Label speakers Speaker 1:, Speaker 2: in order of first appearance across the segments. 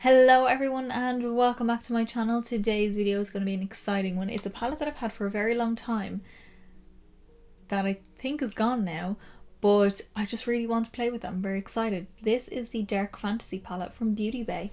Speaker 1: Hello everyone and welcome back to my channel. Today's video is going to be an exciting one. It's a palette that I've had for a very long time that I think is gone now, but I just really want to play with it. I'm very excited. This is the Dark Fantasy palette from Beauty Bay,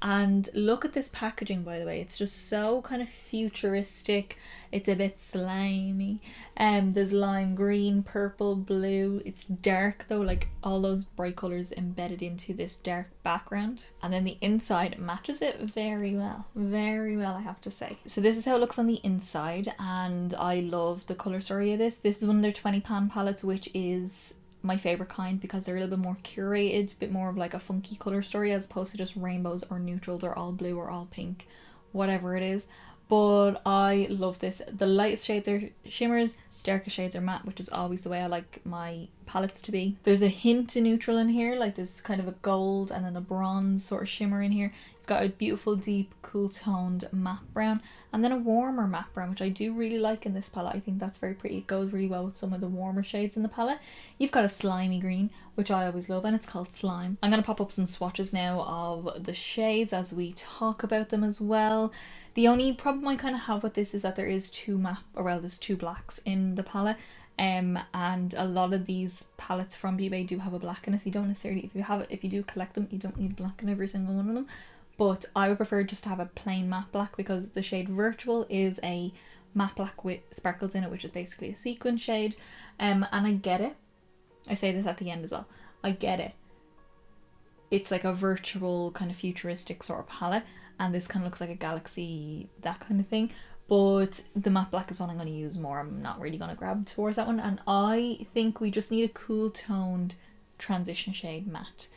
Speaker 1: and look at this packaging, by the way. It's just so kind of futuristic. It's a bit slimy. There's lime green, purple, blue. It's dark though, like all those bright colours embedded into this dark background. And then the inside matches it very well. Very well, I have to say. So this is how it looks on the inside, and I love the colour story of this. This is one of their 20 pan palettes, which is my favorite kind because they're a little bit more curated, a bit more of like a funky color story as opposed to just rainbows or neutrals or all blue or all pink, whatever it is. But I love this. The lightest shades are shimmers, darkest shades are matte, which is always the way I like my palettes to be. There's a hint of neutral in here, like there's kind of a gold and then a bronze sort of shimmer in here. You've got a beautiful deep cool toned matte brown and then a warmer matte brown, which I do really like in this palette. I think that's very pretty. It goes really well with some of the warmer shades in the palette. You've got a slimy green, which I always love, and it's called Slime. I'm going to pop up some swatches now of the shades as we talk about them as well. The only problem I kind of have with this is that there is there's two blacks in the palette. And a lot of these palettes from Beauty Bay do have a black in it. So you don't necessarily, if you do collect them, you don't need black in every single one of them. But I would prefer just to have a plain matte black because the shade Virtual is a matte black with sparkles in it, which is basically a sequin shade. And I get it. I say this at the end as well. I get it. It's like a virtual kind of futuristic sort of palette, and this kind of looks like a galaxy, that kind of thing. But the matte black is one I'm going to use more. I'm not really going to grab towards that one. And I think we just need a cool toned transition shade matte.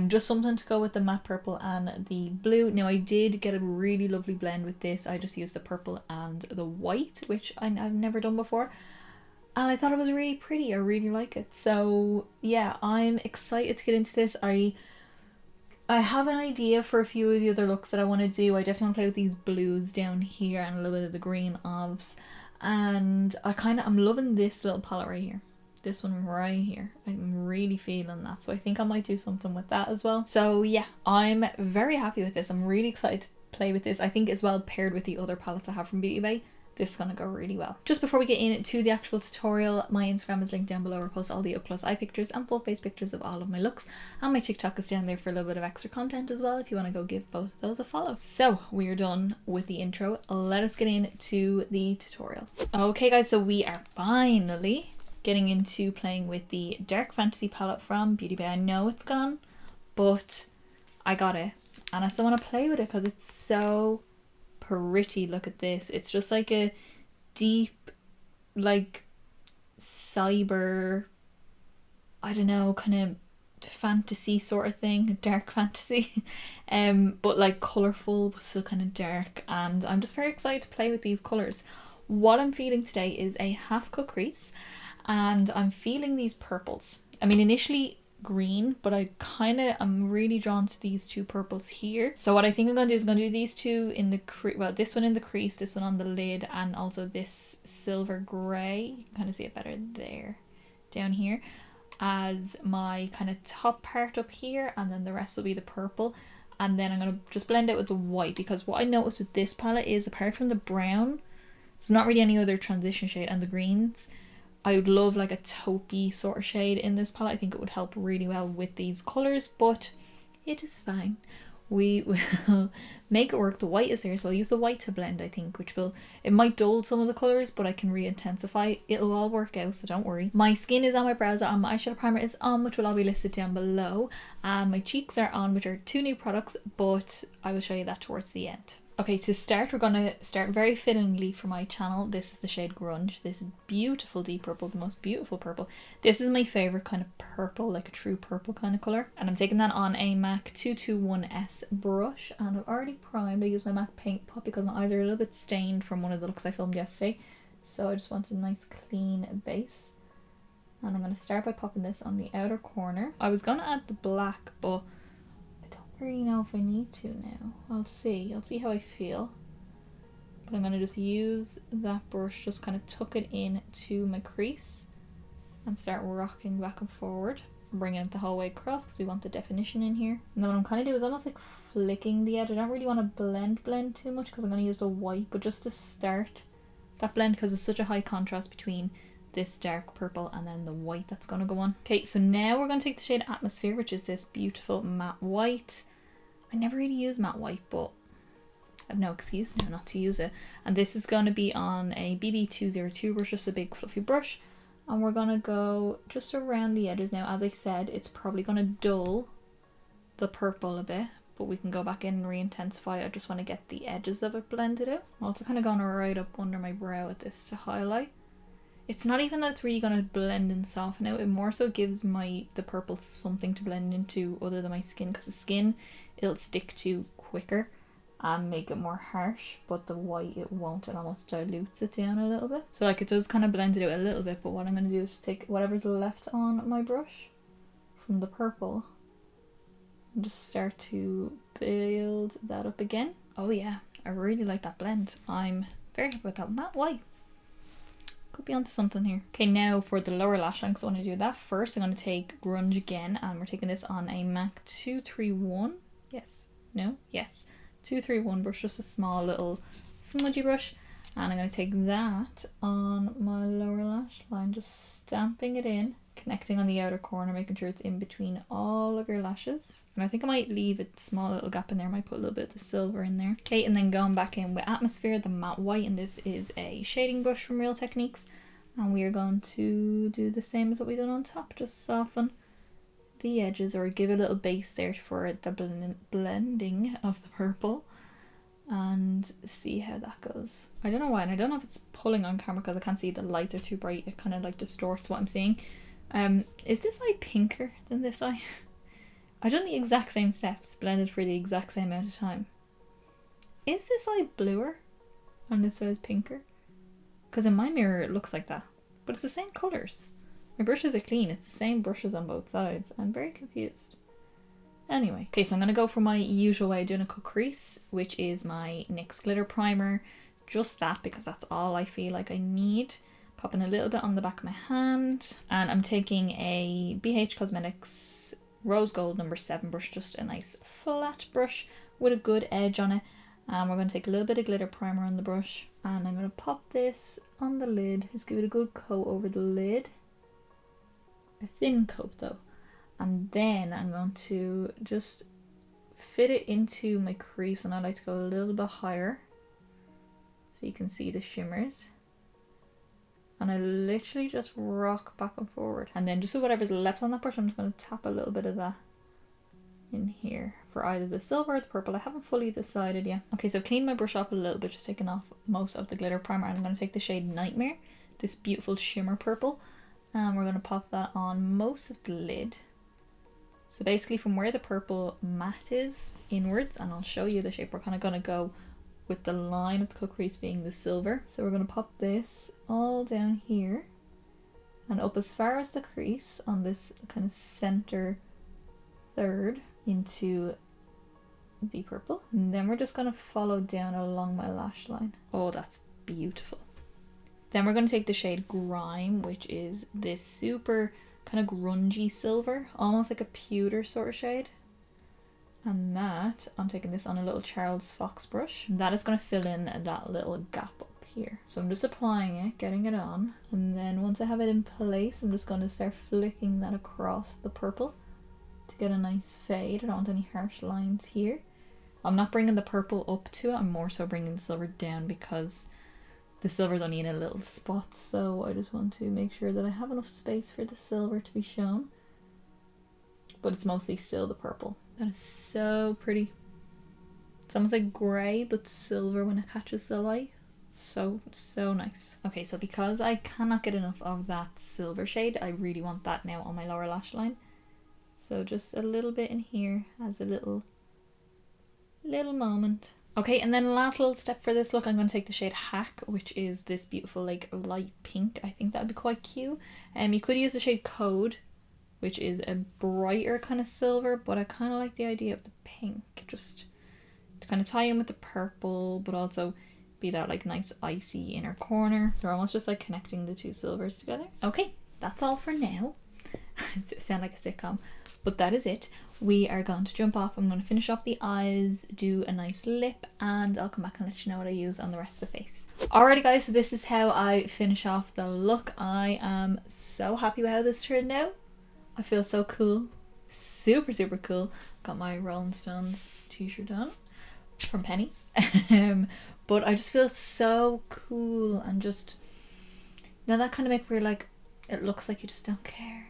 Speaker 1: Just something to go with the matte purple and the blue. Now I did get a really lovely blend with this. I just used the purple and the white, which I've never done before. And I thought it was really pretty. I really like it. So yeah, I'm excited to get into this. I have an idea for a few of the other looks that I want to do. I definitely want to play with these blues down here and a little bit of the green ovs. And I'm loving this little palette right here. This one right here. I'm really feeling that. So I think I might do something with that as well. So yeah, I'm very happy with this. I'm really excited to play with this. I think as well paired with the other palettes I have from Beauty Bay, this is going to go really well. Just before we get into the actual tutorial, my Instagram is linked down below. I post all the up close eye pictures and full face pictures of all of my looks, and my TikTok is down there for a little bit of extra content as well if you want to go give both of those a follow. So we're done with the intro. Let us get into the tutorial. Okay guys, so we are finally getting into playing with the Dark Fantasy palette from Beauty Bay. I know it's gone, but I got it and I still want to play with it because it's so pretty. Look at this. It's just like a deep, like cyber, I don't know, kind of fantasy sort of thing, dark fantasy, but like colourful but still kind of dark, and I'm just very excited to play with these colours. What I'm feeling today is a half cut crease, and I'm feeling these purples. I mean, initially green, but I'm really drawn to these two purples here. So what I think I'm going to do is I'm going to do these two in the this one in the crease, this one on the lid, and also this silver grey. You can kind of see it better there, down here, as my kind of top part up here, and then the rest will be the purple. And then I'm going to just blend it with the white, because what I noticed with this palette is apart from the brown, there's not really any other transition shade, and the greens, I would love like a taupey sort of shade in this palette. I think it would help really well with these colours, but it is fine. We will make it work. The white is there, so I'll use the white to blend, I think, it might dull some of the colours, but I can re-intensify. It'll all work out, so don't worry. My skin is on, my brows are on, my eyeshadow primer is on, which will all be listed down below, and my cheeks are on, which are two new products, but I will show you that towards the end. Okay, to start, we're going to start very fittingly for my channel. This is the shade Grunge. This beautiful deep purple, the most beautiful purple. This is my favourite kind of purple, like a true purple kind of colour. And I'm taking that on a MAC 221S brush. And I've already primed. I use my MAC Paint Pot because my eyes are a little bit stained from one of the looks I filmed yesterday. So I just want a nice clean base. And I'm going to start by popping this on the outer corner. I was going to add the black, but really know if I need to now. I'll see how I feel, but I'm going to just use that brush, just kind of tuck it in to my crease and start rocking back and forward. bringing it the whole way across because we want the definition in here. And then what I'm kind of doing is almost like flicking the edge. I don't really want to blend too much because I'm going to use the white, but just to start that blend because there's such a high contrast between this dark purple and then the white that's going to go on. Okay, so now we're going to take the shade Atmosphere, which is this beautiful matte white. I never really use matte white, but I have no excuse now not to use it. And this is going to be on a BB202 brush, just a big fluffy brush. And we're going to go just around the edges now. As I said, it's probably going to dull the purple a bit, but we can go back in and re-intensify it. I just want to get the edges of it blended out. I'm also kind of going right up under my brow with this to highlight. It's not even that it's really going to blend and soften out. It more so gives the purple something to blend into other than my skin, because the skin it'll stick to quicker and make it more harsh, but the white it won't. It almost dilutes it down a little bit. So like it does kind of blend it out a little bit, but what I'm going to do is take whatever's left on my brush from the purple and just start to build that up again. Oh yeah, I really like that blend. I'm very happy with that matte white. Could be onto something here. Okay, now for the lower lash line, because I want to do that first, I'm going to take Grunge again, and we're taking this on a MAC 231. Yes. No? Yes. 231 brush, just a small little smudgy brush. And I'm going to take that on my lower lash line, just stamping it in, connecting on the outer corner, making sure it's in between all of your lashes. And I think I might leave a small little gap in there. I might put a little bit of the silver in there. Okay, and then going back in with Atmosphere, the matte white, and this is a shading brush from Real Techniques. And we are going to do the same as what we done on top, just soften the edges or give a little base there for the blending of the purple. And see how that goes. I don't know why, and I don't know if it's pulling on camera because I can't see, the lights are too bright. It kind of like distorts what I'm seeing. Is this eye pinker than this eye? I've done the exact same steps, blended for the exact same amount of time. Is this eye bluer and this eye is pinker? Because in my mirror it looks like that, but it's the same colours. My brushes are clean, it's the same brushes on both sides. I'm very confused. Anyway, okay, so I'm going to go for my usual way of doing a cut crease, which is my NYX Glitter Primer. Just that, because that's all I feel like I need. Popping a little bit on the back of my hand. And I'm taking a BH Cosmetics Rose Gold number 7 brush, just a nice flat brush with a good edge on it. And we're going to take a little bit of glitter primer on the brush. And I'm going to pop this on the lid. Just give it a good coat over the lid. A thin coat though. And then I'm going to just fit it into my crease, and I like to go a little bit higher so you can see the shimmers. And I literally just rock back and forward. And then just with whatever's left on that brush, I'm just going to tap a little bit of that in here for either the silver or the purple. I haven't fully decided yet. Okay, so I've cleaned my brush off a little bit, just taking off most of the glitter primer. And I'm going to take the shade Nightmare, this beautiful shimmer purple, and we're going to pop that on most of the lid. So basically from where the purple matte is inwards, and I'll show you the shape, we're kind of going to go with the line of the cut crease being the silver. So we're going to pop this all down here and up as far as the crease on this kind of center third into the purple. And then we're just going to follow down along my lash line. Oh, that's beautiful. Then we're going to take the shade Grime, which is this super kind of grungy silver, almost like a pewter sort of shade. And that, I'm taking this on a little Charles Fox brush. That is going to fill in that little gap up here. So I'm just applying it, getting it on, and then once I have it in place, I'm just going to start flicking that across the purple to get a nice fade. I don't want any harsh lines here. I'm not bringing the purple up to it, I'm more so bringing the silver down because the silver's only in a little spot, so I just want to make sure that I have enough space for the silver to be shown. But it's mostly still the purple. That is so pretty. It's almost like grey but silver when it catches the light. So nice. Okay, so because I cannot get enough of that silver shade, I really want that now on my lower lash line. So just a little bit in here as a little moment. Okay, and then last little step for this look, I'm going to take the shade Hack, which is this beautiful like light pink. I think that would be quite cute. You could use the shade Code, which is a brighter kind of silver, but I kind of like the idea of the pink, just to kind of tie in with the purple, but also be that like nice icy inner corner. So we're almost just like connecting the two silvers together. Okay, that's all for now. It sound like a sitcom, but that is it. We are going to jump off. I'm going to finish off the eyes, do a nice lip, and I'll come back and let you know what I use on the rest of the face. Alrighty guys, so this is how I finish off the look. I am so happy with how this turned out. I feel so cool. Super, super cool. Got my Rolling Stones t-shirt on from Pennies. But I just feel so cool and just, you know, that kind of make where like it looks like you just don't care.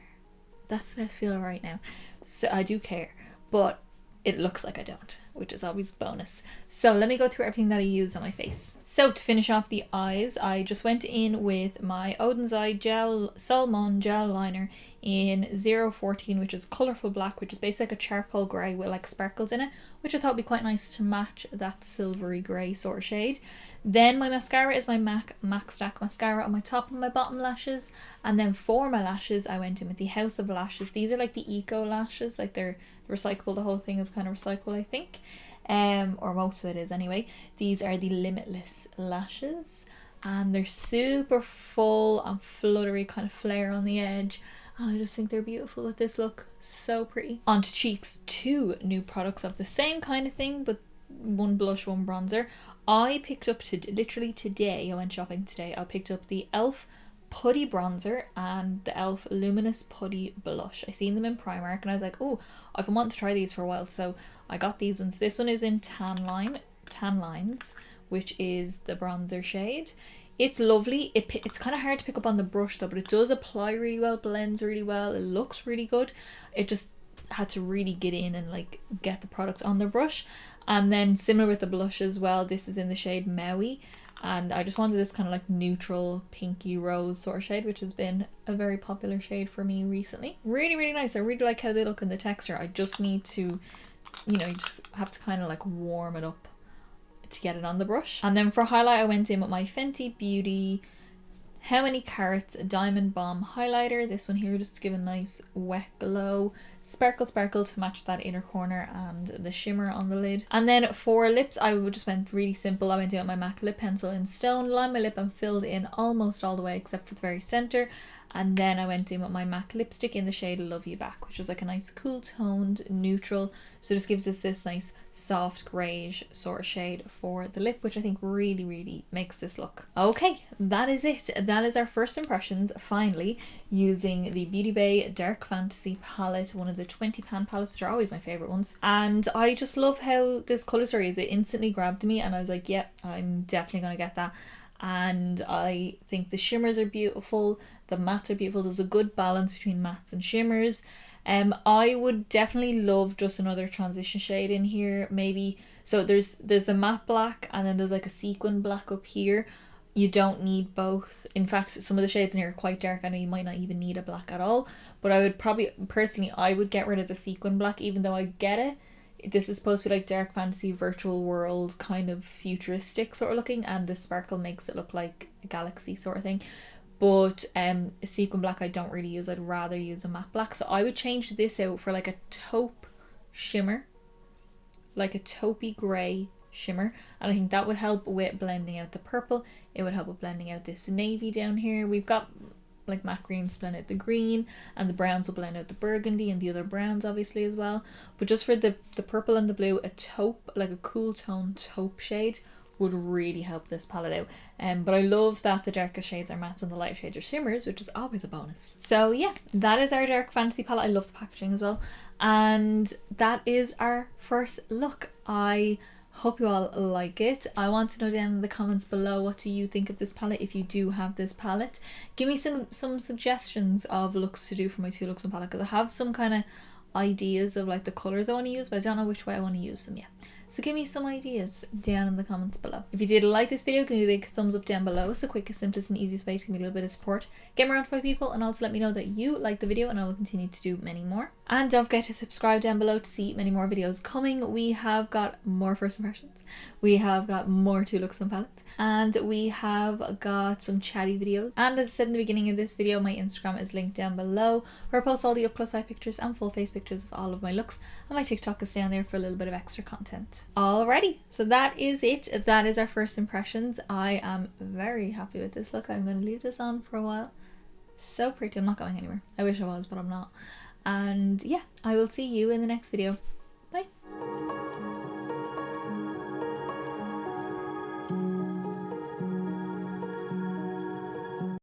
Speaker 1: That's how I feel right now. So I do care, but it looks like I don't, which is always a bonus. So let me go through everything that I used on my face. So to finish off the eyes, I just went in with my Oden's Eye Gel Salmon Gel Liner in 014, which is colourful black, which is basically like a charcoal grey with like sparkles in it, which I thought would be quite nice to match that silvery grey sort of shade. Then my mascara is my MAC Stack Mascara on my top and my bottom lashes. And then for my lashes, I went in with the House of Lashes. These are like the eco lashes, like they're recyclable. The whole thing is kind of recyclable, I think. Or most of it is anyway. These are the Limitless lashes. And they're super full and fluttery, kind of flare on the edge. And I just think they're beautiful with this look. So pretty. Onto cheeks, 2 new products of the same kind of thing, but one blush, one bronzer. I picked up literally today, I went shopping today, I picked up the e.l.f. Putty bronzer and the e.l.f. Luminous Putty blush. I seen them in Primark and I was like, oh, I've been wanting to try these for a while, so I got these ones. This one is in Tan Lines, which is the bronzer shade. It's lovely. It's kind of hard to pick up on the brush though, but it does apply really well, blends really well, it looks really good. It just had to really get in and like get the products on the brush. And then similar with the blush as well, this is in the shade Maui, and I just wanted this kind of like neutral pinky rose sort of shade, which has been a very popular shade for me recently. Really, really nice. I really like how they look in the texture. I just need to, you know, you just have to kind of like warm it up to get it on the brush. And then for highlight, I went in with my Fenty Beauty How Many Carats Diamond Bomb highlighter. This one here just to give a nice wet glow, sparkle to match that inner corner and the shimmer on the lid. And then for lips, I just went really simple. I went in with my MAC lip pencil in Stone, lined my lip and filled in almost all the way except for the very center. And then I went in with my MAC lipstick in the shade Love You Back, which is like a nice cool toned neutral. So it just gives us this nice soft greyish sort of shade for the lip, which I think really, really makes this look. Okay, that is it. That is our first impressions, finally, using the Beauty Bay Dark Fantasy palette, one of the 20 pan palettes, which are always my favourite ones. And I just love how this colour story is. It instantly grabbed me and I was like, yeah, I'm definitely going to get that. And I think the shimmers are beautiful, the mattes are beautiful. There's a good balance between mattes and shimmers. I would definitely love just another transition shade in here, maybe. So there's the matte black and then there's like a sequin black up here. You don't need both. In fact, some of the shades in here are quite dark. I know you might not even need a black at all, but I would probably, personally, I would get rid of the sequin black, even though I get it. This is supposed to be like dark fantasy, virtual world, kind of futuristic sort of looking, and the sparkle makes it look like a galaxy sort of thing. But sequin black I don't really use. I'd rather use a matte black. So I would change this out for like a taupe shimmer, like a taupey grey shimmer, and I think that would help with blending out the purple. It would help with blending out this navy down here. We've got like matte greens blend out the green, and the browns will blend out the burgundy and the other browns obviously as well. But just for the purple and the blue, a taupe, like a cool tone taupe shade, would really help this palette out. But I love that the darkest shades are mattes and the lighter shades are shimmers, which is always a bonus. So yeah, that is our dark fantasy palette. I love the packaging as well, and that is our first look. I hope you all like it. I want to know down in the comments below, what do you think of this palette if you do have this palette. Give me some suggestions of looks to do for my 2 looks on palette, because I have some kind of ideas of like the colours I want to use, but I don't know which way I want to use them yet. So give me some ideas down in the comments below. If you did like this video, give me a big thumbs up down below. It's the quickest, simplest and easiest way to give me a little bit of support. Get me around to my people, and also let me know that you like the video, and I will continue to do many more. And don't forget to subscribe down below to see many more videos coming. We have got more first impressions. We have got more 2 looks on palettes. And we have got some chatty videos. And as I said in the beginning of this video, my Instagram is linked down below, where I post all the up close eye pictures and full face pictures of all of my looks. And my TikTok is down there for a little bit of extra content. Alrighty, so that is it. That is our first impressions. I am very happy with this look. I'm going to leave this on for a while So pretty. I'm not going anywhere. I wish I was, but I'm not. And yeah, I will see you in the next video.